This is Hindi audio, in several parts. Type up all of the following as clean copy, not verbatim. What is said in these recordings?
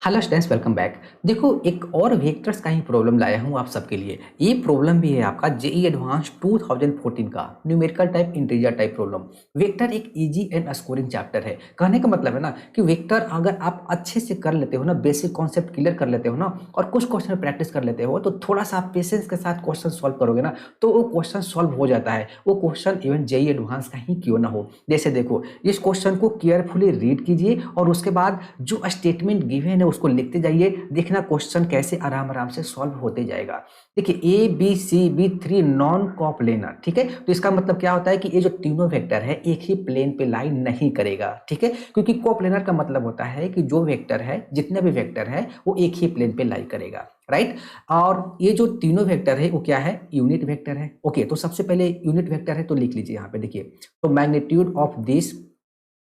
Hello students, welcome back. देखो, एक और वेक्टर्स का ही प्रॉब्लम लाया हूँ आप सबके लिए। ये प्रॉब्लम भी है आपका जेई एडवांस 2014 का numerical type integer type problem. Vector एक इजी एंड स्कोरिंग चैप्टर है। कहने का मतलब है ना कि वेक्टर अगर आप अच्छे से कर लेते हो ना, बेसिक कॉन्सेप्ट क्लियर कर लेते हो ना, और कुछ क्वेश्चन प्रैक्टिस कर लेते हो, तो थोड़ा सा आप पेशेंस के साथ क्वेश्चन सॉल्व करोगे ना, तो वो क्वेश्चन सॉल्व हो जाता है। वो क्वेश्चन इवन जेई एडवांस का ही क्यों ना हो। जैसे देखो, इस क्वेश्चन को केयरफुली रीड कीजिए और उसके बाद जो स्टेटमेंट गिवन है उसको लिखते जाइए। देखना क्वेश्चन कैसे आराम आराम से सॉल्व होते जाएगा। देखिए, a b c b three non coplanar, ठीक है। तो इसका मतलब क्या होता है कि ये जो तीनों वेक्टर है एक ही प्लेन पे लाई नहीं करेगा, ठीक है। क्योंकि कोप्लेनर का मतलब होता है कि जो वेक्टर है, जितने भी वेक्टर है, वो एक ही प्लेन पे लाई करेगा, राइट। और ये जो तीनों वेक्टर है वो क्या है? यूनिट वेक्टर है। ओके, तो सबसे पहले यूनिट वेक्टर है तो लिख लीजिए यहाँ पे। देखिए, तो magnitude of this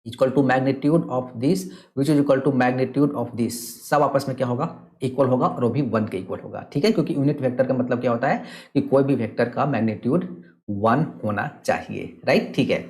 equal to magnitude of this which is equal to magnitude of this. सब आपस में क्या होगा? इक्वल होगा, और वो भी 1 के इक्वल होगा, ठीक है। क्योंकि यूनिट वेक्टर का मतलब क्या होता है कि कोई भी वेक्टर का मैग्नीट्यूड 1 होना चाहिए, राइट, ठीक है।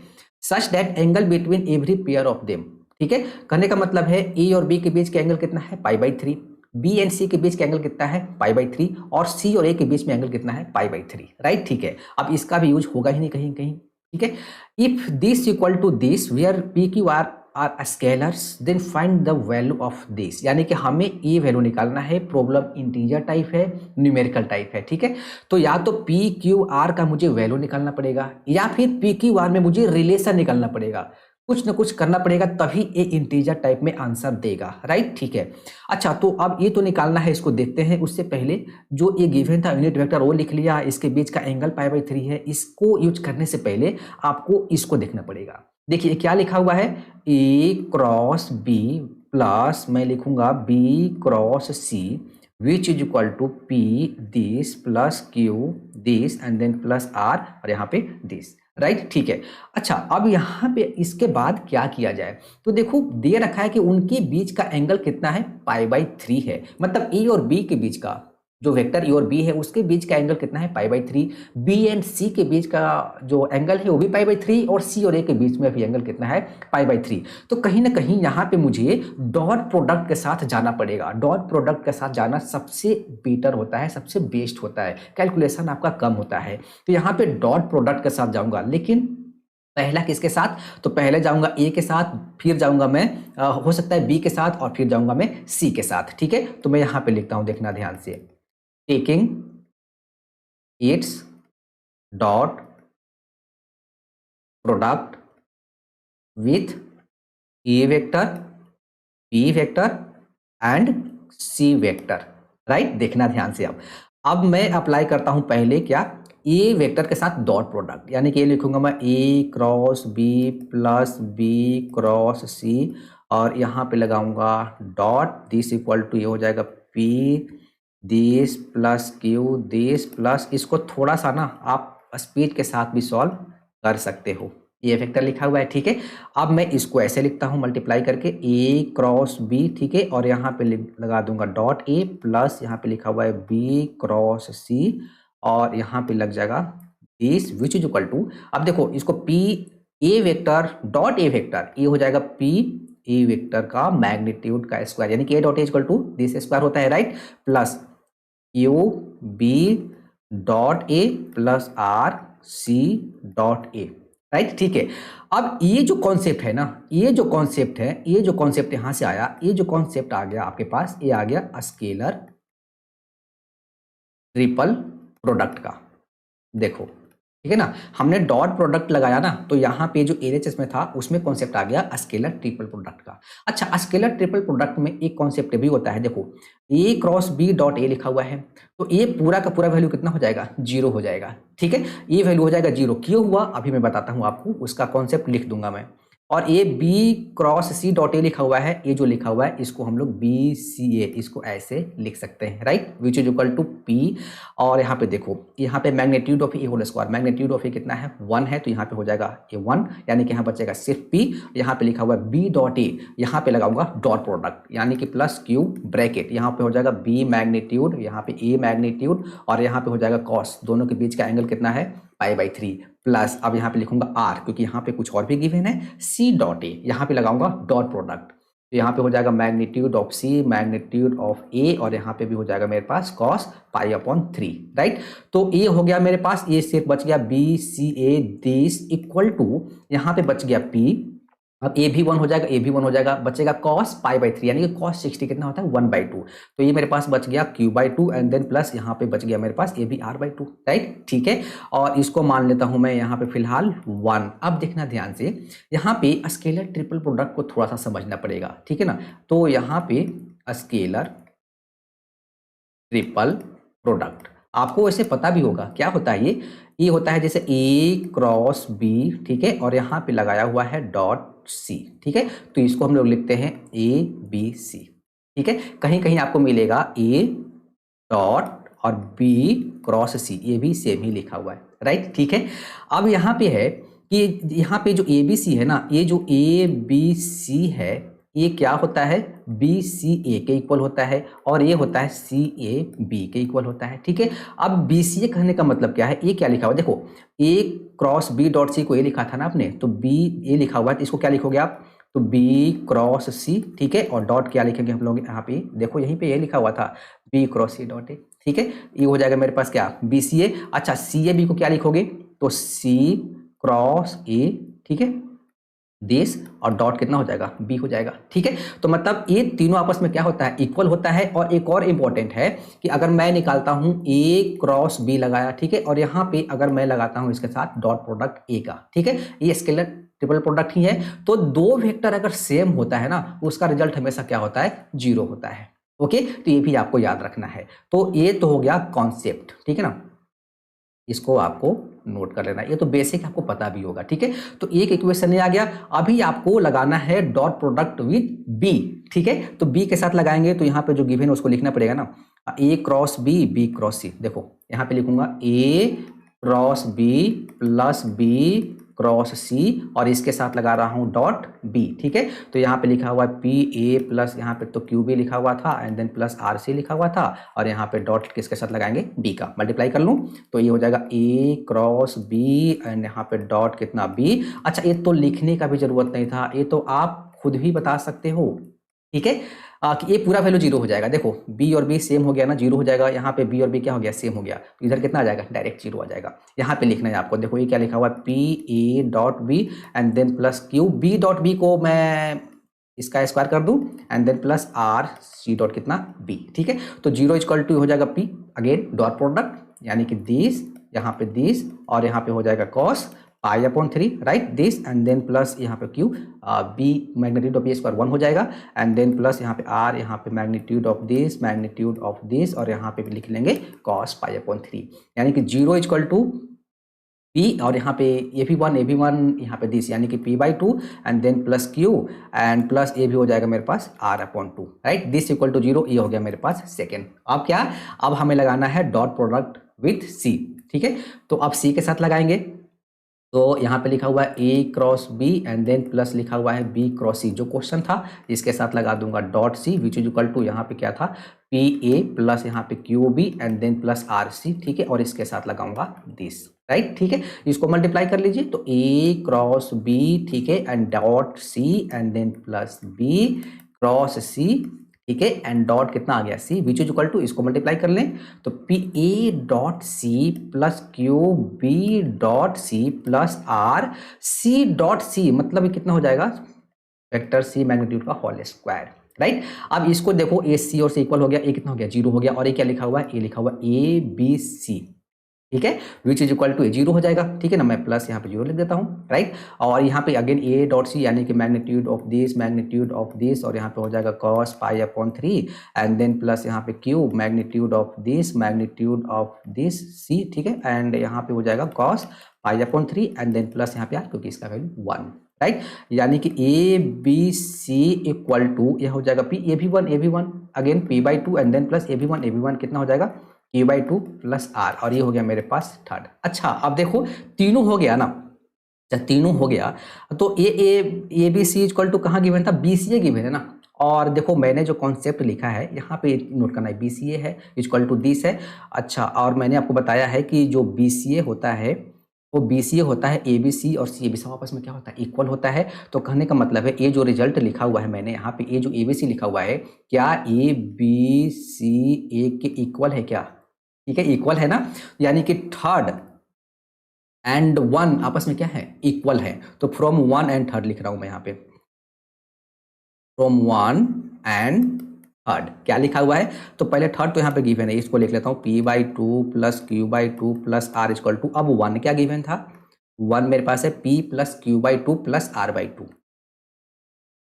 Such that angle between every pair of them, ठीक है। कहने का मतलब है ए और बी के बीच का एंगल कितना है? पाई/3। बी एंड सी के बीच का एंगल कितना है? पाई/3। और सी और ए के बीच में एंगल कितना है? पाई/3, राइट, ठीक है। अब इसका भी यूज होगा ही नहीं कहीं कहीं, ठीक है। If this equal to this where PQ are scalars then find the value of this। यानी कि हमें ये वैल्यू निकालना है। प्रॉब्लम इंटीजर टाइप है, न्यूमेरिकल टाइप है, ठीक है। तो या तो PQR का मुझे वैल्यू निकालना पड़ेगा या फिर PQR में मुझे रिलेशन निकालना पड़ेगा। कुछ ना कुछ करना पड़ेगा, तभी ये इंटीजर टाइप में आंसर देगा, राइट, ठीक है। अच्छा, तो अब ये तो निकालना है, इसको देखते हैं। उससे पहले जो ये गिवन था यूनिट वेक्टर वो लिख लिया, इसके बीच का एंगल पाई/3 है। इसको यूज करने से पहले आपको इसको देखना पड़ेगा। देखिए क्या लिखा हुआ है? ए क्रॉस बी प्लस मैं लिखूंगा b cross c which is equal to p this plus q this and then plus r, और यहाँ पे दिस, राइट, ठीक है। अच्छा, अब यहाँ पे इसके बाद क्या किया जाए? तो देखो, दे रखा है कि उनके बीच का एंगल कितना है? पाई/3 है। मतलब ए और बी के बीच का जो वेक्टर ए और बी है उसके बीच का एंगल कितना है? पाई/3। बी एंड सी के बीच का जो एंगल है वो भी पाई/3, और सी और ए के बीच में भी एंगल कितना है? पाई/3। तो कहीं ना कहीं यहाँ पे मुझे डॉट प्रोडक्ट के साथ जाना पड़ेगा। डॉट प्रोडक्ट के साथ जाना सबसे बेटर होता है, सबसे बेस्ट होता है, कैलकुलेशन आपका कम होता है। तो यहाँ पे डॉट प्रोडक्ट के साथ जाऊंगा, लेकिन पहला किसके साथ? तो पहले जाऊंगा ए के साथ, फिर जाऊंगा मैं हो सकता है बी के साथ, और फिर जाऊंगा मैं सी के साथ, ठीक है। तो मैं यहाँ पे लिखता हूं, देखना ध्यान से। Taking its dot product with a vector, b vector and c vector, right. देखना ध्यान से। अब मैं अप्लाई करता हूं पहले क्या? ए वेक्टर के साथ डॉट प्रोडक्ट, यानी कि ये लिखूंगा मैं a cross b plus b cross c, और यहाँ पे लगाऊंगा डॉट दिस इक्वल टू, ये हो जाएगा P this plus q this plus, इसको थोड़ा सा ना आप स्पीड के साथ भी सॉल्व कर सकते हो। ये वेक्टर लिखा हुआ है, ठीक है। अब मैं इसको ऐसे लिखता हूं, मल्टीप्लाई करके ए क्रॉस बी, ठीक है, और यहाँ पे लगा दूंगा डॉट ए प्लस यहाँ पे लिखा हुआ है बी क्रॉस सी, और यहाँ पे लग जाएगा this which is equal to. अब देखो इसको p a vector dot a vector, ये हो जाएगा पी ए वेक्टर का मैग्नीट्यूड का स्क्वायर, यानी कि a dot a equal to this square होता है, right, plus u b dot a plus r c dot a, right, ठीक है। अब ये जो कॉन्सेप्ट है ना, ये जो कॉन्सेप्ट है, ये जो कॉन्सेप्ट यहां से आया, ये जो कॉन्सेप्ट आ गया आपके पास, ये आ गया स्केलर ट्रिपल प्रोडक्ट का। देखो, ठीक है ना, हमने डॉट प्रोडक्ट लगाया ना, तो यहाँ पे जो एलएचएस में था उसमें कॉन्सेप्ट आ गया स्केलर ट्रिपल प्रोडक्ट का। अच्छा, स्केलर ट्रिपल प्रोडक्ट में एक कॉन्सेप्ट भी होता है। देखो, ए क्रॉस बी डॉट ए लिखा हुआ है, तो ये पूरा का पूरा वैल्यू कितना हो जाएगा? 0 हो जाएगा, ठीक है। ये वैल्यू हो जाएगा 0। क्यों हुआ अभी मैं बताता हूँ आपको, उसका कॉन्सेप्ट लिख दूंगा मैं। और ये b cross c dot a लिखा हुआ है, ये जो लिखा हुआ है इसको हम लोग बी सी ए, इसको ऐसे लिख सकते हैं, right, which is equal to p. और यहाँ पे देखो, यहाँ पे magnitude of a whole square, magnitude of a कितना है? 1 है, तो यहाँ पे हो जाएगा ये 1, यानी कि यहाँ बचेगा सिर्फ पी। यहाँ पे लिखा हुआ है बी डॉट ए, यहाँ पे लगाऊंगा डॉट प्रोडक्ट, यानी कि प्लस क्यू ब्रैकेट, यहाँ पे हो जाएगा बी मैग्नीट्यूड, यहाँ पे ए मैग्नीट्यूड, और यहाँ पे हो जाएगा कॉस, दोनों के बीच का एंगल कितना है? पाई/3, प्लस अब यहाँ पे लिखूंगा आर, क्योंकि यहाँ पे कुछ और भी गिवन है, सी डॉट ए, यहाँ पे लगाऊंगा डॉट प्रोडक्ट। तो यहाँ पे हो जाएगा magnitude of c, magnitude of a, और यहाँ पे भी हो जाएगा मेरे पास कॉस पाई अपॉन 3, राइट। तो ए हो गया मेरे पास, ए सिर्फ बच गया b c a this equal to, यहाँ पे बच गया पी, अब ए भी 1 हो जाएगा, ए भी 1 हो जाएगा, बचेगा कॉस पाई बाई 3, यानी कि कॉस 60 कितना होता है 1/2। तो ये मेरे पास बच गया q/2 एंड देन प्लस यहाँ पे बच गया मेरे पास ए भी r/2, राइट, ठीक है। और इसको मान लेता हूं मैं यहाँ पे फिलहाल 1। अब देखना ध्यान से, यहाँ पे स्केलर ट्रिपल प्रोडक्ट को थोड़ा सा समझना पड़ेगा, ठीक है ना। तो यहाँ पे स्केलर ट्रिपल प्रोडक्ट आपको वैसे पता भी होगा क्या होता है ये होता है जैसे a क्रॉस b, ठीक है, और यहाँ पे लगाया हुआ है डॉट c, ठीक है। तो इसको हम लोग लिखते हैं a b c, ठीक है। कहीं कहीं आपको मिलेगा a डॉट और b क्रॉस c, ये भी सेम ही लिखा हुआ है, राइट, ठीक है। अब यहाँ पे है कि यहाँ पे जो a b c है ना, ये जो a b c है ये क्या होता है बी सी ए के इक्वल होता है, और ये होता है सी ए बी के इक्वल होता है, ठीक है। अब बी सी ए कहने का मतलब क्या है, ये क्या लिखा हुआ, देखो ए क्रॉस बी डॉट सी को ए लिखा था ना आपने, तो बी ए लिखा हुआ है, तो इसको क्या लिखोगे आप, तो बी क्रॉस सी, ठीक है, और डॉट क्या लिखेंगे हम लोग यहाँ पे, देखो यहीं पे ये लिखा हुआ था b cross c dot a, ठीक है। ये हो जाएगा मेरे पास क्या बी सी ए। अच्छा सी ए बी को क्या लिखोगे, तो सी क्रॉस ए, ठीक है, दिस, और डॉट कितना हो जाएगा बी हो जाएगा, ठीक है। तो मतलब ये तीनों आपस में क्या होता है इक्वल होता है। और एक और इंपॉर्टेंट है कि अगर मैं निकालता हूं ए क्रॉस बी लगाया, ठीक है, और यहाँ पे अगर मैं लगाता हूं इसके साथ डॉट प्रोडक्ट ए का, ठीक है, ये स्केलर ट्रिपल प्रोडक्ट ही है, तो दो वेक्टर अगर सेम होता है ना, उसका रिजल्ट हमेशा क्या होता है 0 होता है, ओके। तो ये भी आपको याद रखना है। तो ये तो हो गया कॉन्सेप्ट, ठीक है ना, इसको आपको नोट कर लेना, ये तो बेसिक आपको पता भी होगा, ठीक है। तो एक इक्वेशन ये आ गया, अभी आपको लगाना है डॉट प्रोडक्ट विद बी, ठीक है। तो बी के साथ लगाएंगे तो यहाँ पे जो गिवन है उसको लिखना पड़ेगा ना, a cross b, b cross c, देखो यहाँ पे लिखूंगा a cross b plus b cross c, और इसके साथ लगा रहा हूं डॉट बी, ठीक है। तो यहाँ पे लिखा हुआ है पी ए प्लस, यहाँ पे तो क्यू बी लिखा हुआ था and then plus r c लिखा हुआ था, और यहाँ पे डॉट किसके साथ लगाएंगे बी का, मल्टीप्लाई कर लूँ तो ये हो जाएगा ए क्रॉस बी एंड यहाँ पे डॉट कितना बी। अच्छा ये तो लिखने का भी जरूरत नहीं था, ये तो आप खुद भी बता सकते हो, ठीक है, कि ये पूरा वैल्यू 0 हो जाएगा। देखो b और b सेम हो गया ना, 0 हो जाएगा, यहाँ पे b और b क्या हो गया सेम हो गया, तो इधर कितना आ जाएगा डायरेक्ट 0 आ जाएगा। यहाँ पे लिखना है आपको, देखो ये क्या लिखा हुआ है p a dot b and then plus q, b dot b को मैं इसका स्क्वायर कर दूं and then plus r c dot कितना बी, ठीक है। तो 0 इक्वल टू हो जाएगा p, अगेन डॉट प्रोडक्ट यानी कि दिस, यहाँ पे दिस, और यहाँ पे हो जाएगा cos pi upon 3, right, this and then plus यहाँ पे q, b magnitude of a square 1 हो जाएगा एंड देन प्लस यहाँ पे आर, यहाँ पे मैग्नीट्यूड ऑफ दिस, और यहाँ पे भी लिख लेंगे कॉस पाई अपॉन 3, यानी कि 0 इक्वल टू पी, और यहाँ पे ए भी 1 यहाँ पे दिस, यानी कि p/2 and then plus q and plus a भी हो जाएगा मेरे पास r/2, right, this equal to 0, ये हो गया मेरे पास सेकेंड। अब क्या, अब हमें लगाना है डॉट प्रोडक्ट विथ सी, ठीक है। तो अब सी के साथ लगाएंगे, तो यहाँ पे लिखा हुआ है a cross b and then plus लिखा हुआ है बी क्रॉस सी, जो क्वेश्चन था इसके साथ लगा दूंगा dot c which is equal to, यहाँ पे क्या था पी ए प्लस यहाँ पे q b and then plus r c, ठीक है, और इसके साथ लगाऊंगा दिस, राइट, ठीक है। इसको मल्टीप्लाई कर लीजिए, तो ए क्रॉस बी, ठीक है, and dot c and then plus b cross c, ठीक है, एंड डॉट कितना आ गया c which is equal to, इसको मल्टीप्लाई कर लें तो p a dot c plus q b dot c plus r c dot c, मतलब ये कितना हो जाएगा वेक्टर सी मैग्नीट्यूड का होल स्क्वायर, राइट। अब इसको देखो ए सी और सी इक्वल हो गया, ए कितना हो गया 0 हो गया, और ये क्या लिखा हुआ है, ए लिखा हुआ ए बी सी, ठीक है, विच इज इक्वल टू ए 0 हो जाएगा, ठीक है ना, मैं प्लस यहाँ पे 0 लिख देता हूँ, राइट। और यहाँ पे अगेन ए डॉट सी यानी कि मैग्नीट्यूड ऑफ दिस, और यहाँ पे हो जाएगा cos pi upon 3 and then plus यहाँ पे q magnitude of this c, ठीक है, एंड यहाँ पे हो जाएगा cos pi upon 3 and then plus यहाँ पे आर, क्योंकि इसका वैल्यू 1, राइट, यानी कि a b c equal to यह हो जाएगा पी ए भी 1 again p/2 and then plus a भी 1 कितना हो जाएगा q/2 प्लस आर, और ये हो गया मेरे पास थर्ड। अच्छा अब देखो तीनों हो गया ना, जब तीनों हो गया तो a b c equal to कहाँ गिवन था, बी सी ए गिवन है ना। और देखो मैंने जो कॉन्सेप्ट लिखा है यहाँ पे नोट करना है, बी सी ए है इक्वल टू दिस है। अच्छा और मैंने आपको बताया है कि जो बी सी ए होता है वो BCA होता है, ABC और CAB सब आपस में क्या होता है, इक्वल होता है। तो कहने का मतलब है ये जो रिजल्ट लिखा हुआ है मैंने यहाँ पे, ये जो ABC लिखा हुआ है, क्या ABCA के इक्वल है क्या? ठीक है, इक्वल है ना, यानी कि थर्ड एंड वन आपस में क्या है, इक्वल है। तो फ्रॉम वन एंड थर्ड लिख रहा हूं मैं यहाँ पे, फ्रॉम वन एंड थर्ड क्या लिखा हुआ है, तो पहले थर्ड तो यहाँ पे गिवन है, इसको लिख लेता हूँ P/2 plus Q/2 plus R equal to, अब वन क्या गिवन था, वन मेरे पास है P plus Q/2 plus R/2,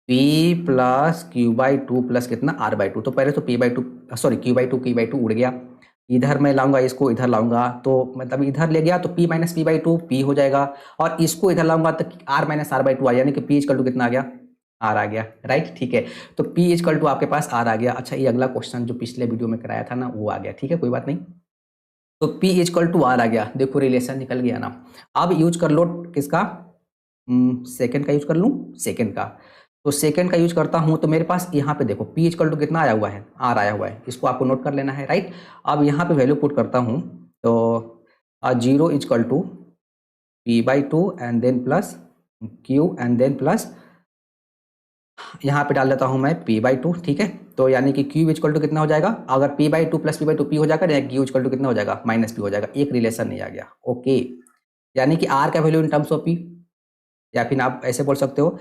P plus Q/2 प्लस कितना R/2। तो पहले तो P/2 सॉरी Q/2 उड़ गया, इधर मैं लाऊंगा, इसको इधर लाऊंगा तो मतलब इधर ले गया तो P माइनस P/2 P हो जाएगा, और इसको इधर लाऊंगा तो R माइनस R/2 आ, यानी कि P इक्वल टू कितना आ गया, R आ गया, राइट। ठीक है, तो P इक्वल टू आपके पास R आ गया। अच्छा, ये अगला क्वेश्चन जो पिछले वीडियो में कराया था ना, वो आ गया, ठीक है, कोई बात नहीं। तो P इक्वल टू R आ गया, देखो रिलेशन निकल गया ना। अब यूज कर लो किसका, सेकंड का यूज कर लूँ, सेकंड का। तो सेकंड का यूज करता हूं तो मेरे पास यहाँ पे देखो P इक्वल टू कितना आया हुआ है, R आया हुआ है, इसको आपको नोट कर लेना है, राइट। अब यहाँ पे वैल्यू पुट करता हूँ, तो 0 equal to P/2 and then plus Q and then plus, यहाँ पे डाल देता हूँ मैं P/2, ठीक है। तो यानी कि Q इक्वल टू कितना हो जाएगा, अगर P/2 प्लस P/2 P हो जाएगा, या Q इक्वल टू कितना हो जाएगा, माइनस P हो जाएगा, एक रिलेशन नहीं आ गया, ओके। यानी कि R का value in terms of P, या फिर आप ऐसे बोल सकते हो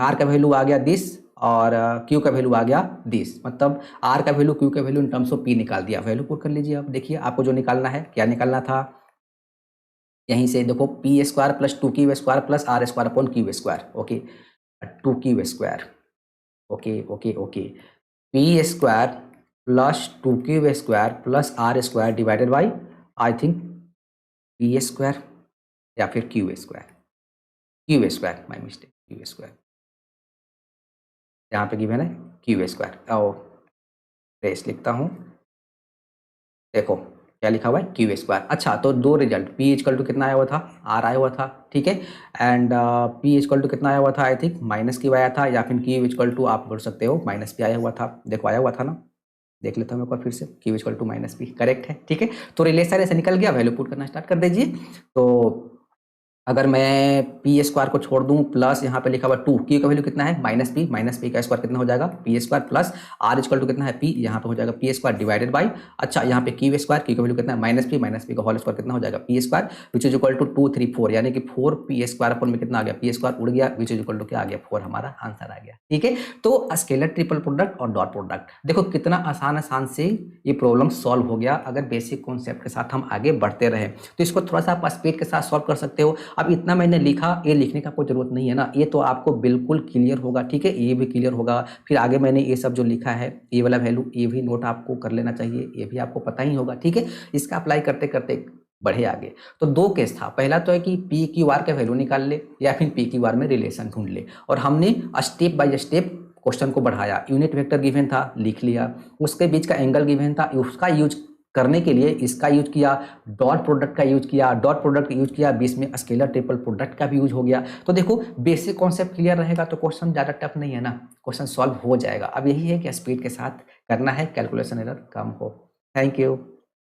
R का वैल्यू आ गया दिस और Q का वैल्यू आ गया दिस, मतलब R का वैल्यू Q का value in terms of P निकाल दिया। वैल्यू पुट कर लीजिए, अब देखिए आपको जो निकालना है, क्या निकालना था, यहीं से देखो P² plus 2Q² plus R² upon Q², okay, 2Q², okay okay okay, P² plus 2Q² plus R² divided by I think P² या फिर Q², माई मिस्टेक, Q², यहाँ पे गिवन है Q² और रेस लिखता हूँ, देखो क्या लिखा हुआ है Q²। अच्छा, तो दो रिजल्ट, P इक्वल टू कितना आया हुआ था, R आया हुआ था, ठीक है, एंड P इक्वल टू कितना आया हुआ था, आई थिंक माइनस Q आया था, या फिर Q इक्वल टू आप बोल सकते हो माइनस P आया हुआ था, देखो आया हुआ था ना, देख लेता हूँ एक बार फिर से, Q equal to minus P correct है, ठीक है। तो रिलेशन ऐसे निकल गया, वैल्यू पुट करना स्टार्ट कर दीजिए। तो अगर मैं P² को छोड़ दूं, प्लस यहाँ पे लिखा हुआ 2, Q का वैल्यू कितना है, माइनस P का स्क्वायर कितना हो जाएगा, P² plus R equal to कितना है P, यहाँ पे हो जाएगा P² डिवाइडेड बाई, अच्छा यहाँ पे Q² Q का वैल्यू कितना है, माइनस P का होल स्क्वायर कितना हो जाएगा P² which is equal to 2 3 4, यानी कि 4P² अपन में कितना आ गया, P² उड़ गया, विच इज इक्वल टू क्या आ गया, 4 हमारा आंसर आ गया, ठीक है। तो स्केलर ट्रिपल प्रोडक्ट और डॉट प्रोडक्ट, देखो कितना आसान से ये प्रॉब्लम सॉल्व हो गया। अगर बेसिक कॉन्सेप्ट के साथ हम आगे बढ़ते रहे तो इसको थोड़ा सा आप स्पीड के साथ सॉल्व कर सकते हो। अब इतना मैंने लिखा, ये लिखने का कोई जरूरत नहीं है ना, ये तो आपको बिल्कुल क्लियर होगा, ठीक है, ये भी क्लियर होगा। फिर आगे मैंने ये सब जो लिखा है, ये वाला वैल्यू, ये भी नोट आपको कर लेना चाहिए, ये भी आपको पता ही होगा, ठीक है। इसका अप्लाई करते करते बढ़े आगे। तो दो केस था, पहला तो है कि PQR का वैल्यू निकाल ले, या फिर PQR में रिलेशन ढूंढ ले, और हमने स्टेप बाय स्टेप क्वेश्चन को बढ़ाया। यूनिट वेक्टर गिवन था, लिख लिया, उसके बीच का एंगल गिवन था, उसका यूज करने के लिए इसका यूज किया, डॉट प्रोडक्ट का यूज किया, डॉट प्रोडक्ट का यूज किया, बीच में स्केलर ट्रिपल प्रोडक्ट का भी यूज हो गया। तो देखो बेसिक कॉन्सेप्ट क्लियर रहेगा तो क्वेश्चन ज़्यादा टफ नहीं है ना, क्वेश्चन सॉल्व हो जाएगा। अब यही है कि स्पीड के साथ करना है, कैलकुलेशन एरर कम हो। Thank you.